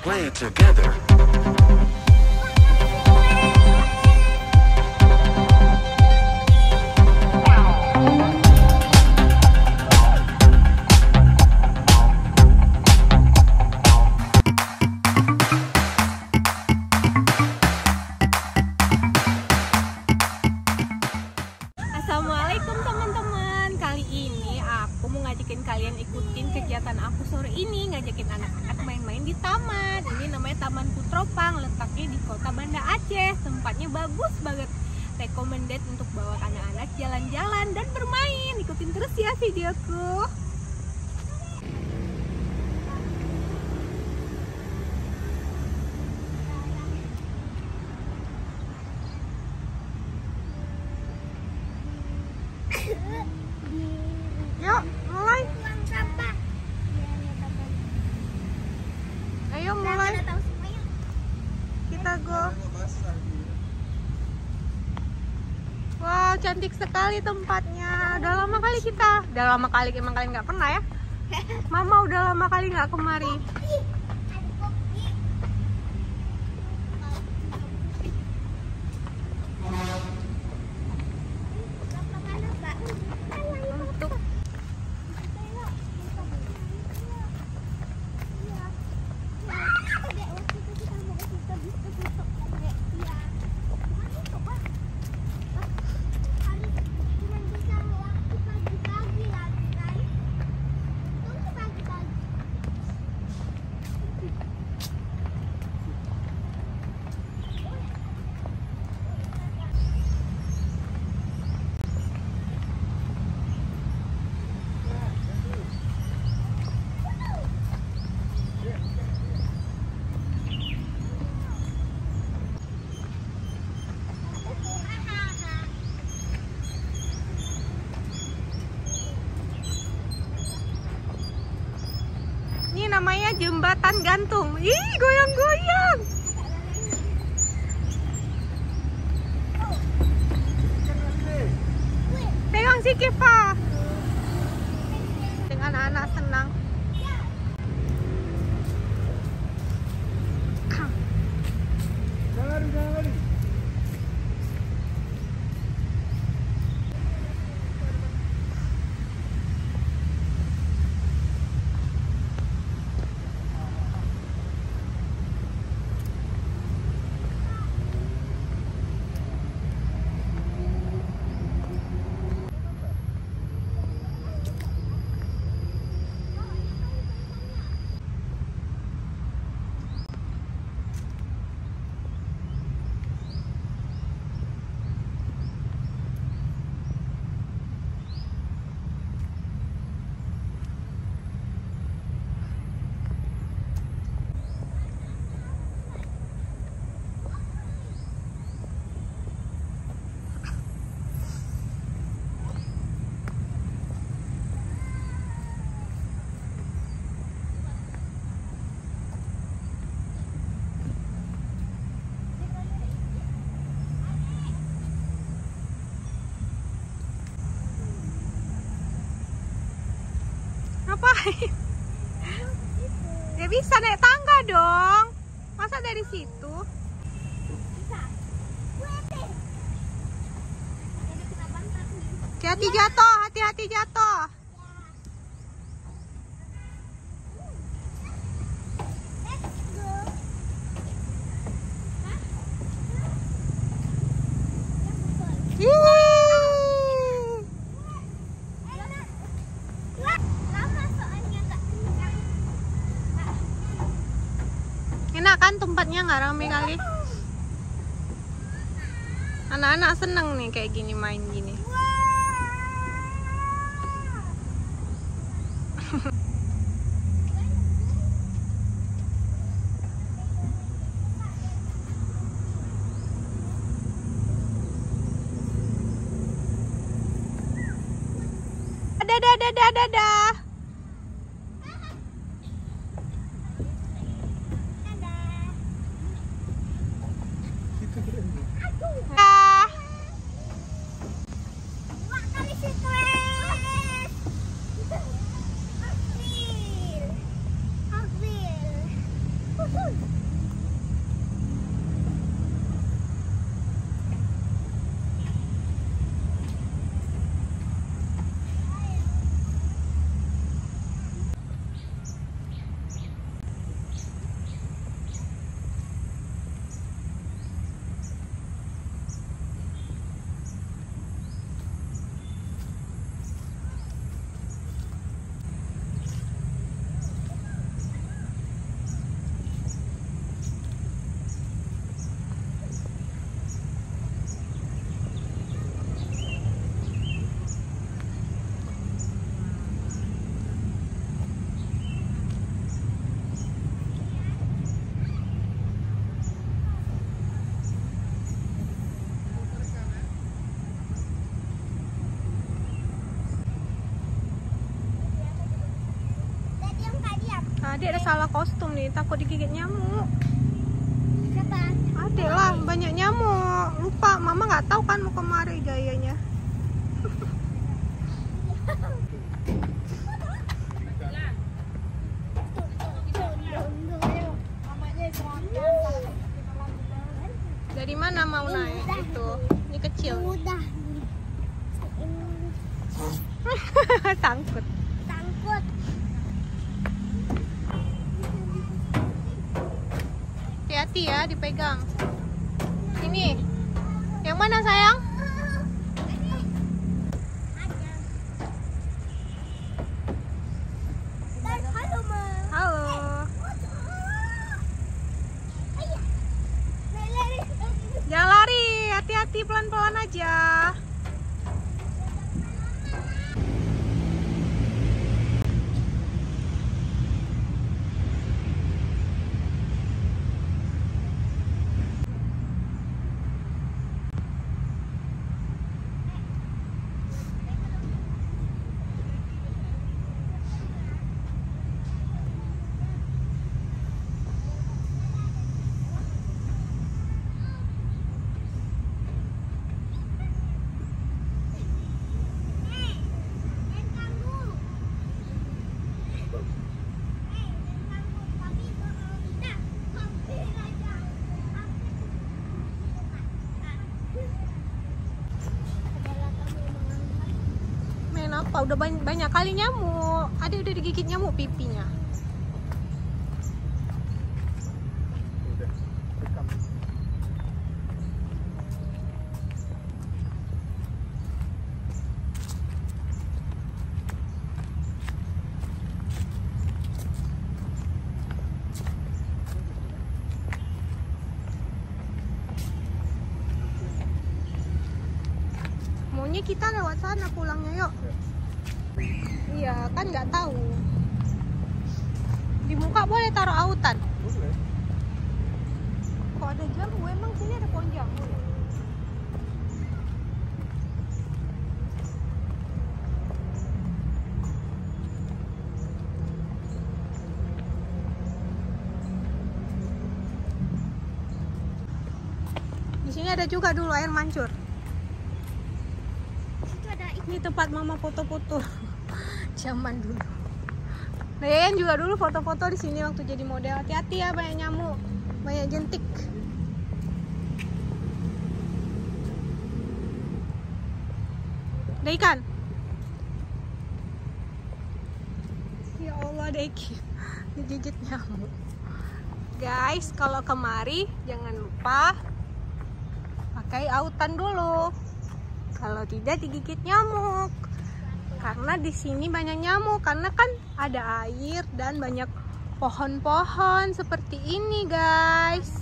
play together. Assalamualaikum teman-teman. Kali ini aku mau ngajakin kalian ikutin kegiatan aku sore ini, ngajakin anak-anak main-main di taman. Ini namanya Taman Putropang, letaknya di Kota Banda Aceh. Tempatnya bagus banget, recommended untuk bawa anak-anak jalan-jalan dan bermain. Ikutin terus ya videoku. Yuk, mulai. Ayo mulai. Kita go. Wow, cantik sekali tempatnya. Udah lama kali emang kalian nggak pernah ya? Mama udah lama kali nggak kemari. Ini namanya jembatan gantung. Ih, goyang-goyang. Pegang si Kifa. Dengan anak senang. Jangan lari. Ngapain? Ya bisa naik tangga dong. Masa dari situ? Hati-hati jatuh, hati-hati jatuh. Enak kan tempatnya, nggak rame kali. Anak-anak seneng nih kayak gini, main gini. Dadah. Adik ada salah kostum nih, takut digigit nyamuk. Siapa? Adik lah, banyak nyamuk. Lupa, mama nggak tahu kan mau kemari gayanya. Dari mana mau naik itu? Ini kecil. Udah. Sangkut. Sangkut. Hati-hati ya dipegang. Ini. Yang mana sayang? Halo, Ma. Halo. Jangan lari, hati-hati pelan-pelan aja. Main apa? Udah banyak kali nyamuk. Ada udah digigit nyamuk pipinya. Maunya kita lewat sana pulangnya yuk. Iya kan nggak tahu. Di muka boleh taruh autan. Boleh. Kok ada jambu? Emang sini ada pohon jambu ya? Di sini ada juga dulu air mancur. Ini tempat mama foto-foto zaman dulu. Dayan juga dulu foto-foto di sini waktu jadi model. Hati-hati ya, banyak nyamuk, banyak jentik. Ada ikan. Ya Allah, ada ikan digigit nyamuk. Guys, kalau kemari jangan lupa pakai autan dulu. Kalau tidak digigit nyamuk. Karena di sini banyak nyamuk karena kan ada air dan banyak pohon-pohon seperti ini, guys.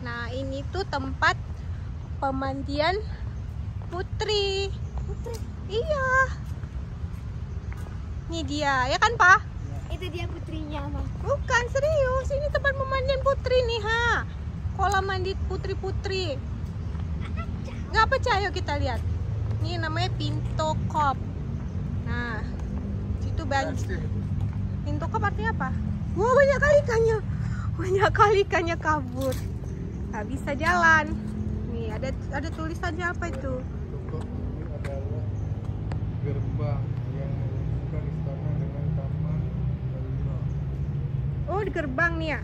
Nah, ini tuh tempat pemandian Putri. Putri. Iya. Ini dia, ya kan, Pak? Itu dia putrinya, Ma. Bukan, serius. Ini tempat pemandian Putri nih, ha. Kolam mandi putri-putri. Nggak percaya, yuk kita lihat. Ini namanya Pinto Cove. Nah, situ banjir. Pinto Cove artinya apa? Wah, banyak kali ikannya. Banyak kali ikannya kabur. Nggak bisa jalan. Nih, ada tulisannya apa itu? Pintu ini adalah gerbang yang menghubungkan istana dengan taman Marina. Oh, di gerbang nih ya.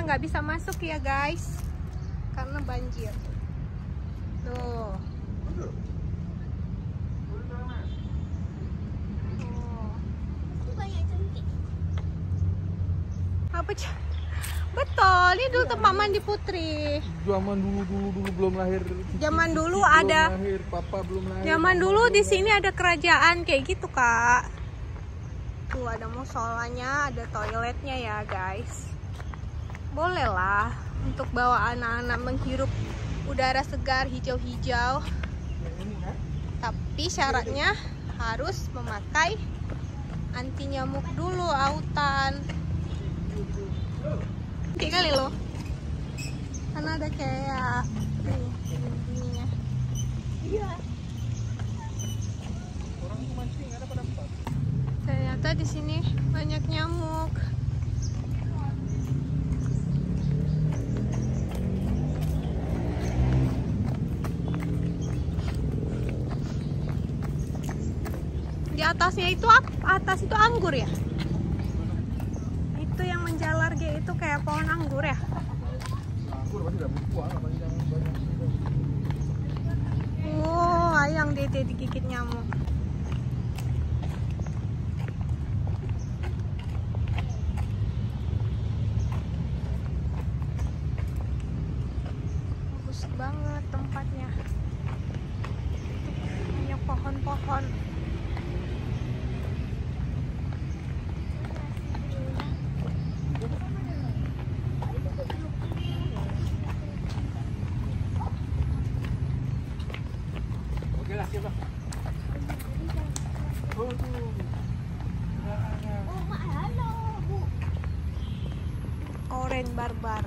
nggak bisa masuk ya guys, karena banjir. Tuh. Banyak cantik. Apa betul, ini dulu tempat mandi Putri. Zaman dulu belum lahir. Zaman dulu Belum ada. lahir, papa belum lahir. Zaman mama dulu belum di lahir. sini ada kerajaan kayak gitu kak. Tuh ada musolanya, ada toiletnya ya guys. Boleh lah untuk bawa anak-anak menghirup udara segar hijau-hijau. Tapi syaratnya harus memakai anti nyamuk dulu, autan. Cantik kali loh. Karena ada kayak ininya. Iya. Orang mancing ada pada empat. Ternyata di sini banyak nyamuk. Di atasnya itu atas itu anggur ya? Itu yang menjalar itu kayak pohon anggur ya? Anggur pasti udah berbuah, pasti yang banyak. Oh, ayang Dede digigit nyamuk. Bagus banget tempatnya. Banyak pohon-pohon. Oke lah, siap lah. Oh tuh. Oh, halo, Bu. Oren barbar.